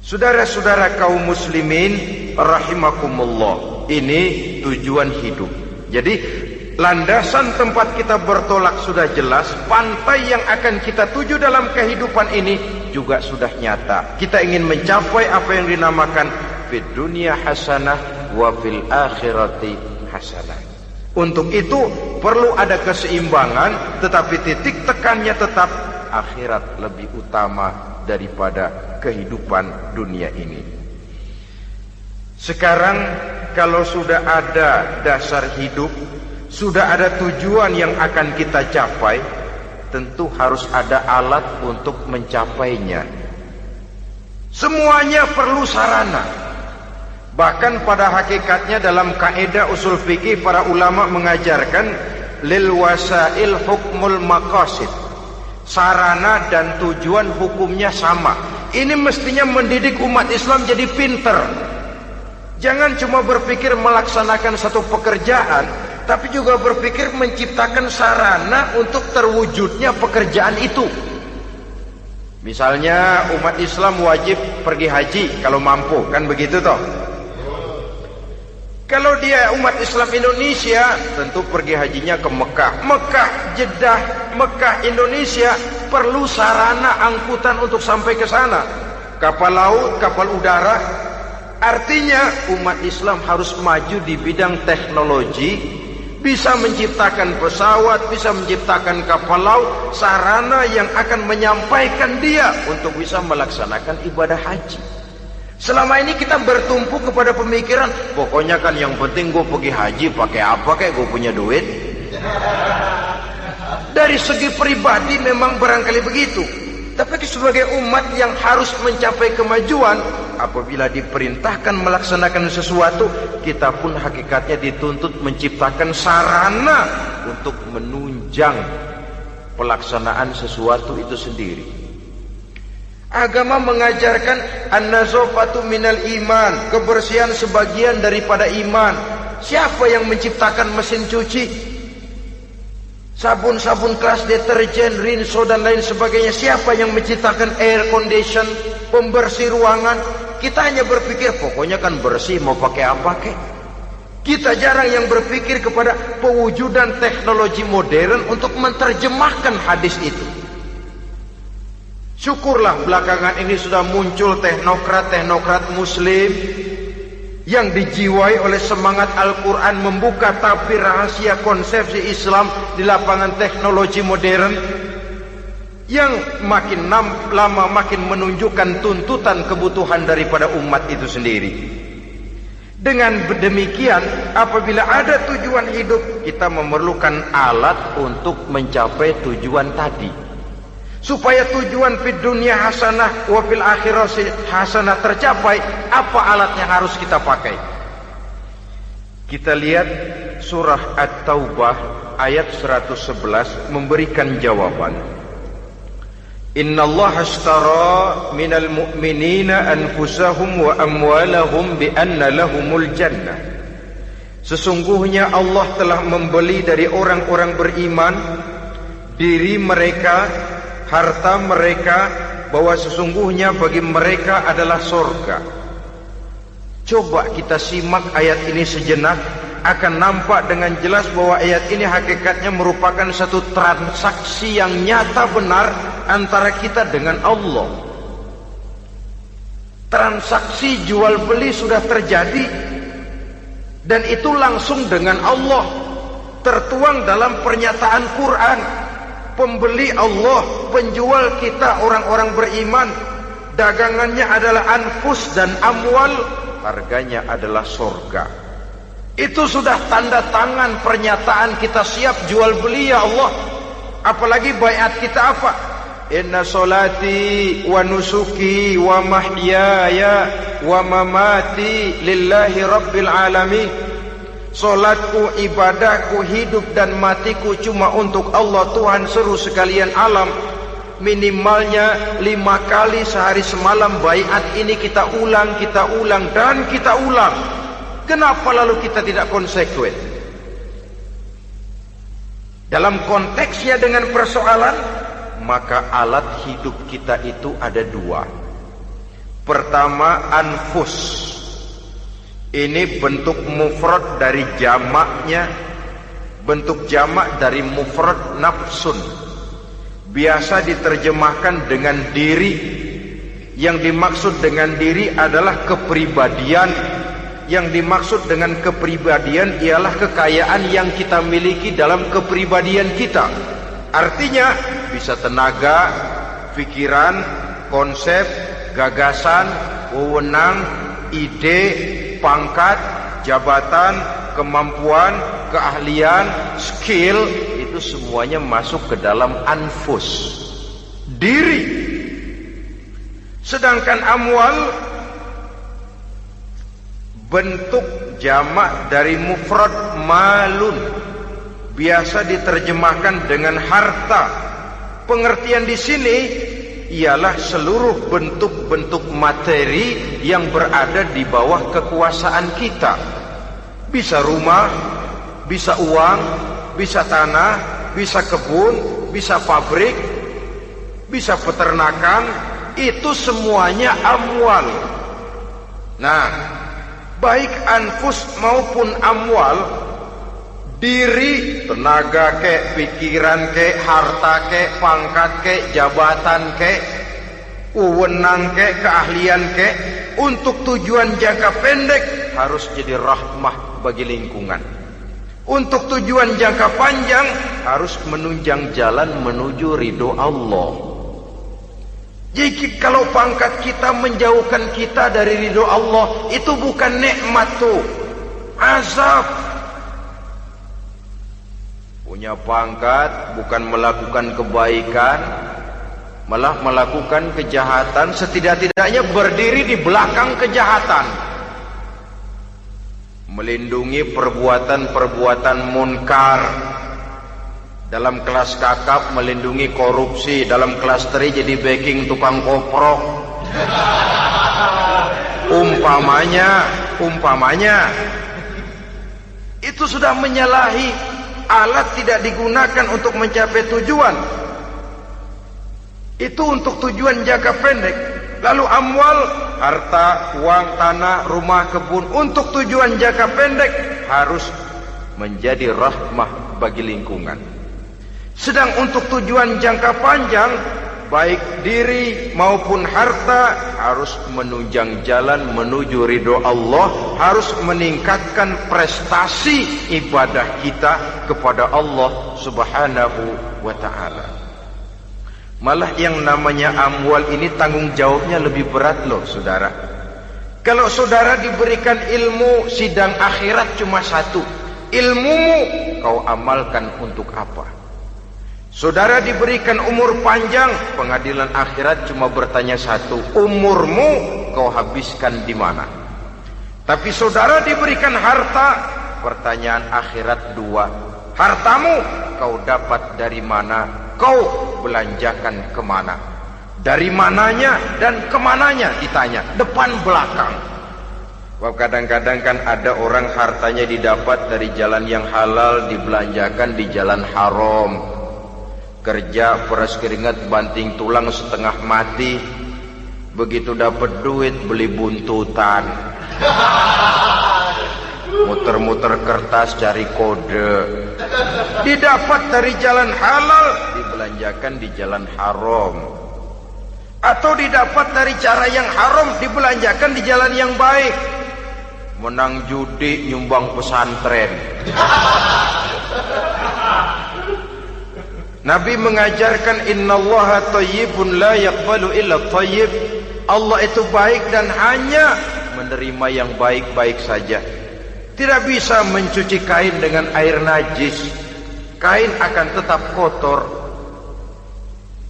Saudara-saudara kaum muslimin rahimakumullah, ini tujuan hidup. Jadi landasan tempat kita bertolak sudah jelas, pantai yang akan kita tuju dalam kehidupan ini juga sudah nyata. Kita ingin mencapai apa yang dinamakan fid dunya hasanah wa fil akhirati hasanah. Untuk itu perlu ada keseimbangan, tetapi titik tekannya tetap akhirat lebih utama daripada kehidupan dunia ini. Sekarang kalau sudah ada dasar hidup, sudah ada tujuan yang akan kita capai, tentu harus ada alat untuk mencapainya. Semuanya perlu sarana. Bahkan pada hakikatnya dalam kaidah usul fikih, para ulama mengajarkan lil wasail hukmul maqasid. Sarana dan tujuan hukumnya sama. Ini mestinya mendidik umat Islam jadi pinter. Jangan cuma berpikir melaksanakan satu pekerjaan, tapi juga berpikir menciptakan sarana untuk terwujudnya pekerjaan itu. Misalnya umat Islam wajib pergi haji kalau mampu, kan begitu toh? Kalau dia umat Islam Indonesia, tentu pergi hajinya ke Mekah. Mekah, Jeddah, Mekah, Indonesia, perlu sarana angkutan untuk sampai ke sana. Kapal laut, kapal udara. Artinya umat Islam harus maju di bidang teknologi, bisa menciptakan pesawat, bisa menciptakan kapal laut, sarana yang akan menyampaikan dia untuk bisa melaksanakan ibadah haji. Selama ini kita bertumpu kepada pemikiran, pokoknya kan yang penting gue pergi haji, pakai apa kayak gue punya duit. Dari segi pribadi memang barangkali begitu. Tapi sebagai umat yang harus mencapai kemajuan, apabila diperintahkan melaksanakan sesuatu, kita pun hakikatnya dituntut menciptakan sarana untuk menunjang pelaksanaan sesuatu itu sendiri. Agama mengajarkan an-nazafatu minal iman, kebersihan sebagian daripada iman. Siapa yang menciptakan mesin cuci? Sabun-sabun kelas, deterjen, rinso dan lain sebagainya. Siapa yang menciptakan air condition, pembersih ruangan? Kita hanya berpikir pokoknya kan bersih, mau pakai apa kek. Kita jarang yang berpikir kepada pewujudan teknologi modern untuk menerjemahkan hadis itu. Syukurlah belakangan ini sudah muncul teknokrat-teknokrat muslim yang dijiwai oleh semangat Al-Quran, membuka tabir rahasia konsepsi Islam di lapangan teknologi modern, yang makin lama makin menunjukkan tuntutan kebutuhan daripada umat itu sendiri. Dengan demikian, apabila ada tujuan hidup, kita memerlukan alat untuk mencapai tujuan tadi. Supaya tujuan fid dunya hasanah wa fil akhirati hasanah tercapai, apa alat yang harus kita pakai? Kita lihat surah At-Taubah ayat 111 memberikan jawaban. Innallaha ashtara minal mu'minina anfusahum wa amwalahum bi anna lahumul jannah. Sesungguhnya Allah telah membeli dari orang-orang beriman diri mereka, harta mereka, bahwa sesungguhnya bagi mereka adalah surga. Coba kita simak ayat ini sejenak, akan nampak dengan jelas bahwa ayat ini hakikatnya merupakan satu transaksi yang nyata benar antara kita dengan Allah. Transaksi jual beli sudah terjadi, dan itu langsung dengan Allah, tertuang dalam pernyataan Quran. Pembeli Allah, penjual kita orang-orang beriman, dagangannya adalah anfus dan amwal, harganya adalah surga. Itu sudah tanda tangan pernyataan kita siap jual beli ya Allah. Apalagi baiat kita apa? Inna solati wa nusuki wa mahyaya wa mamati lillahi rabbil alamin. Solatku, ibadahku, hidup dan matiku cuma untuk Allah Tuhan seluruh sekalian alam. Minimalnya 5 kali sehari semalam baiat ini kita ulang dan kita ulang. Kenapa lalu kita tidak konsekuen? Dalam konteksnya dengan persoalan, maka alat hidup kita itu ada 2. Pertama, anfus. Ini bentuk mufrad dari jamaknya, bentuk jamak dari mufrad nafsun. Biasa diterjemahkan dengan diri. Yang dimaksud dengan diri adalah kepribadian. Yang dimaksud dengan kepribadian ialah kekayaan yang kita miliki dalam kepribadian kita. Artinya bisa tenaga, pikiran, konsep, gagasan, wewenang, ide, pangkat, jabatan, kemampuan, keahlian, skill, itu semuanya masuk ke dalam anfus, diri. Sedangkan amwal bentuk jamak dari mufrad malun, biasa diterjemahkan dengan harta. Pengertian di sini ialah seluruh bentuk-bentuk materi yang berada di bawah kekuasaan kita. Bisa rumah, bisa uang, bisa tanah, bisa kebun, bisa pabrik, bisa peternakan, itu semuanya amwal. Nah, baik anfus maupun amwal, diri, tenaga kek, pikiran kek, harta kek, pangkat kek, jabatan kek, wewenang kek, keahlian kek, untuk tujuan jangka pendek harus jadi rahmah bagi lingkungan. Untuk tujuan jangka panjang harus menunjang jalan menuju ridho Allah. Jadi kalau pangkat kita menjauhkan kita dari ridho Allah, itu bukan nikmat tuh, azab. Punya pangkat bukan melakukan kebaikan, malah melakukan kejahatan, setidak-tidaknya berdiri di belakang kejahatan, melindungi perbuatan-perbuatan munkar. Dalam kelas kakap melindungi korupsi, dalam kelas teri jadi backing tukang koprok. Umpamanya itu sudah menyalahi Alat tidak digunakan untuk mencapai tujuan. Itu untuk tujuan jangka pendek. Lalu amwal, harta, uang, tanah, rumah, kebun, untuk tujuan jangka pendek harus menjadi rahmah bagi lingkungan. Sedang untuk tujuan jangka panjang, baik diri maupun harta harus menunjang jalan menuju ridho Allah, harus meningkatkan prestasi ibadah kita kepada Allah Subhanahu wa ta'ala. Malah yang namanya amwal ini tanggung jawabnya lebih berat loh saudara. Kalau saudara diberikan ilmu, sidang akhirat cuma satu. Ilmumu kau amalkan untuk apa? Saudara diberikan umur panjang, pengadilan akhirat cuma bertanya satu, umurmu kau habiskan di mana? Tapi saudara diberikan harta, pertanyaan akhirat dua, hartamu kau dapat dari mana? Kau belanjakan kemana? Dari mananya dan kemananya ditanya, depan belakang. Wah, kadang-kadang kan ada orang hartanya didapat dari jalan yang halal, dibelanjakan di jalan haram. Kerja peras keringat banting tulang setengah mati, begitu dapat duit beli buntutan, muter-muter kertas cari kode. Didapat dari jalan halal, dibelanjakan di jalan haram. Atau didapat dari cara yang haram, dibelanjakan di jalan yang baik. Menang judi, nyumbang pesantren. Nabi mengajarkan innallaha thayyibun la yaqbalu illa thayyib. Allah itu baik dan hanya menerima yang baik-baik saja. Tidak bisa mencuci kain dengan air najis. Kain akan tetap kotor.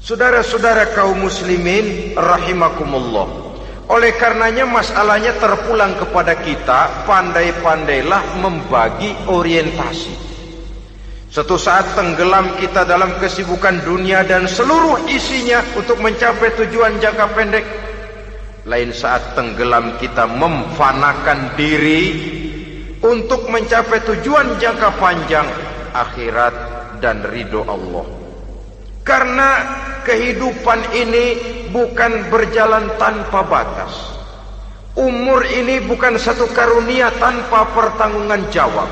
Saudara-saudara kaum muslimin rahimakumullah. Oleh karenanya masalahnya terpulang kepada kita, pandai-pandailah membagi orientasi. Suatu saat tenggelam kita dalam kesibukan dunia dan seluruh isinya untuk mencapai tujuan jangka pendek. Lain saat tenggelam kita memfanakan diri untuk mencapai tujuan jangka panjang, akhirat dan ridho Allah. Karena kehidupan ini bukan berjalan tanpa batas. Umur ini bukan satu karunia tanpa pertanggungan jawab.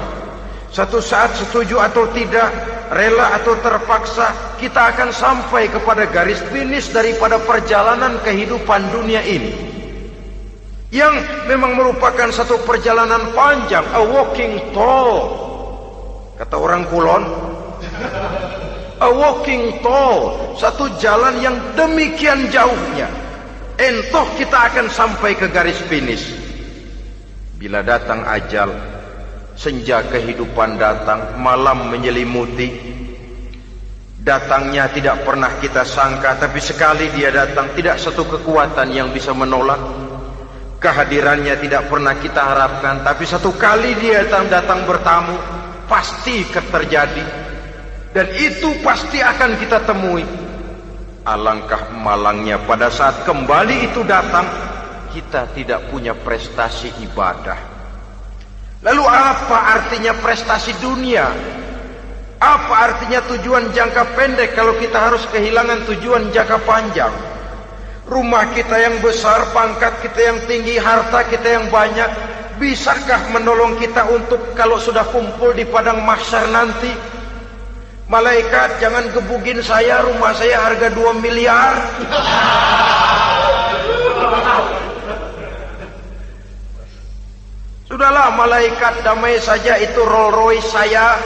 Satu saat setuju atau tidak, rela atau terpaksa, kita akan sampai kepada garis finish daripada perjalanan kehidupan dunia ini, yang memang merupakan satu perjalanan panjang, a walking tall. Kata orang Kulon, a walking tall, satu jalan yang demikian jauhnya. Entoh kita akan sampai ke garis finish. Bila datang ajal, senja kehidupan datang, malam menyelimuti. Datangnya tidak pernah kita sangka, tapi sekali dia datang, tidak satu kekuatan yang bisa menolak. Kehadirannya tidak pernah kita harapkan, tapi satu kali dia datang bertamu, pasti terjadi. Dan itu pasti akan kita temui. Alangkah malangnya pada saat kembali itu datang, kita tidak punya prestasi ibadah. Lalu apa artinya prestasi dunia? Apa artinya tujuan jangka pendek kalau kita harus kehilangan tujuan jangka panjang? Rumah kita yang besar, pangkat kita yang tinggi, harta kita yang banyak, bisakah menolong kita untuk kalau sudah kumpul di padang mahsyar nanti? Malaikat, jangan gebugin saya, rumah saya harga 2 miliar. Sudahlah malaikat, damai saja, itu Rolls Royce saya.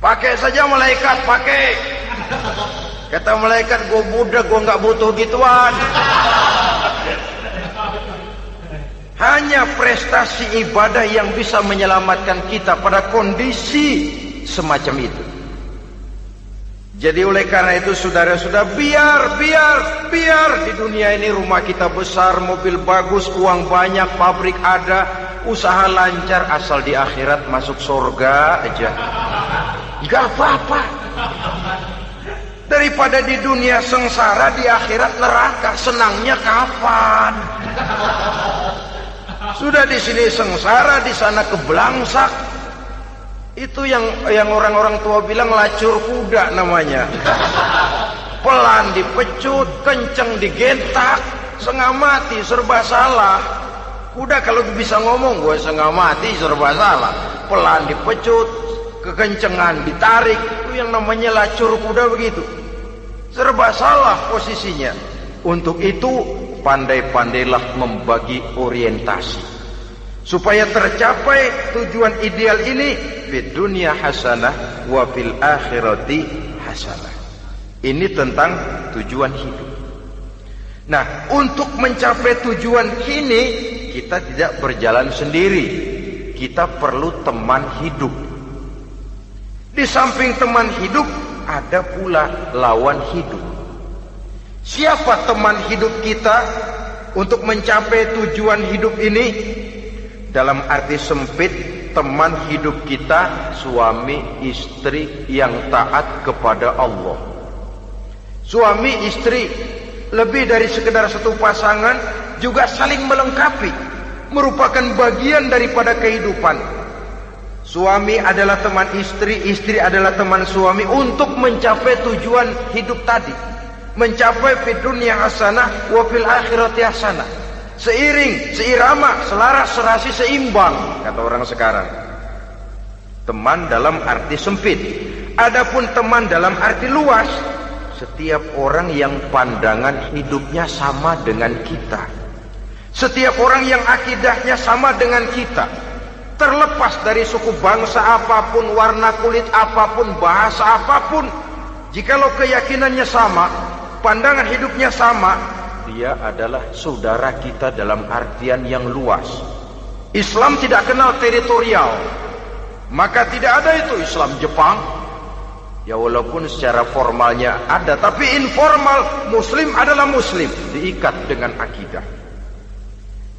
Pakai saja malaikat, pakai. Kata malaikat, gue budak, gue nggak butuh gituan. Hanya prestasi ibadah yang bisa menyelamatkan kita pada kondisi semacam itu. Jadi oleh karena itu saudara-saudara, biar di dunia ini rumah kita besar, mobil bagus, uang banyak, pabrik ada, usaha lancar, asal di akhirat masuk surga aja. Gak apa-apa. Daripada di dunia sengsara, di akhirat neraka, senangnya kapan? Sudah di sini sengsara, di sana kebelangsak. Itu yang orang-orang tua bilang lacur kuda namanya. Pelan dipecut, kenceng digentak, setengah mati, serba salah. Kuda kalau bisa ngomong, gue setengah mati, serba salah. Pelan dipecut, kekencengan ditarik, itu yang namanya lacur kuda begitu. Serba salah posisinya. Untuk itu pandai-pandailah membagi orientasi supaya tercapai tujuan ideal ini, fid dunya hasanah wa fil akhirati hasanah. Ini tentang tujuan hidup. Nah, untuk mencapai tujuan ini kita tidak berjalan sendiri. Kita perlu teman hidup. Di samping teman hidup ada pula lawan hidup. Siapa teman hidup kita untuk mencapai tujuan hidup ini? Dalam arti sempit, teman hidup kita suami istri yang taat kepada Allah. Suami istri lebih dari sekedar satu pasangan, juga saling melengkapi, merupakan bagian daripada kehidupan. Suami adalah teman istri, istri adalah teman suami untuk mencapai tujuan hidup tadi. Mencapai fid dunya hasanah wa fil akhirati hasanah. Seiring, seirama, selaras, serasi, seimbang, kata orang sekarang. Teman dalam arti sempit. Adapun teman dalam arti luas, setiap orang yang pandangan hidupnya sama dengan kita. Setiap orang yang akidahnya sama dengan kita. Terlepas dari suku bangsa apapun, warna kulit apapun, bahasa apapun, jikalau keyakinannya sama, pandangan hidupnya sama, dia adalah saudara kita dalam artian yang luas. Islam tidak kenal teritorial, maka tidak ada itu Islam Jepang. Ya walaupun secara formalnya ada, tapi informal Muslim adalah Muslim, diikat dengan akidah.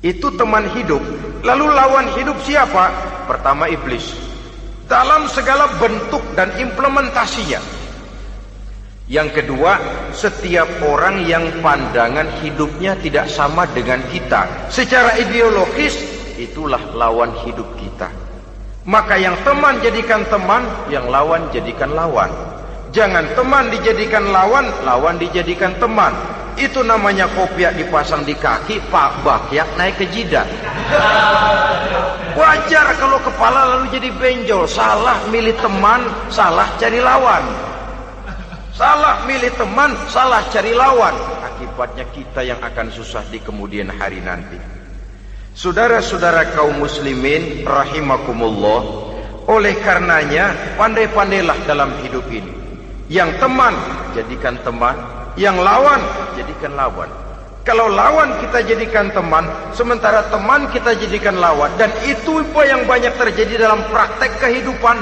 Itu teman hidup. Lalu lawan hidup siapa? Pertama iblis, dalam segala bentuk dan implementasinya. Yang kedua, setiap orang yang pandangan hidupnya tidak sama dengan kita secara ideologis, itulah lawan hidup kita. Maka yang teman jadikan teman, yang lawan jadikan lawan. Jangan teman dijadikan lawan, lawan dijadikan teman. Itu namanya kopiah dipasang di kaki, pak bakyak naik ke jidat. Wajar kalau kepala lalu jadi benjol. Salah milih teman, salah cari lawan. Salah milih teman, salah cari lawan. Akibatnya kita yang akan susah di kemudian hari nanti. Saudara-saudara kaum muslimin rahimakumullah, oleh karenanya pandai-pandailah dalam hidup ini. Yang teman jadikan teman, yang lawan jadikan lawan. Kalau lawan kita jadikan teman, sementara teman kita jadikan lawan, dan itu yang banyak terjadi dalam praktek kehidupan,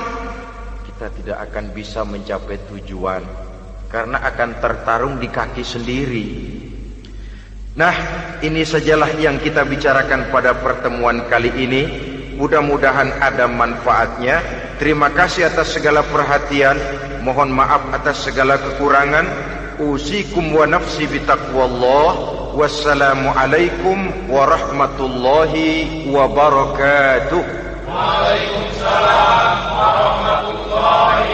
kita tidak akan bisa mencapai tujuan. Karena akan tertarung di kaki sendiri. Nah, ini sajalah yang kita bicarakan pada pertemuan kali ini. Mudah-mudahan ada manfaatnya. Terima kasih atas segala perhatian. Mohon maaf atas segala kekurangan. Usikum wa nafsi bitaqwallah. Wassalamualaikum warahmatullahi wabarakatuh. Waalaikumsalam warahmatullahi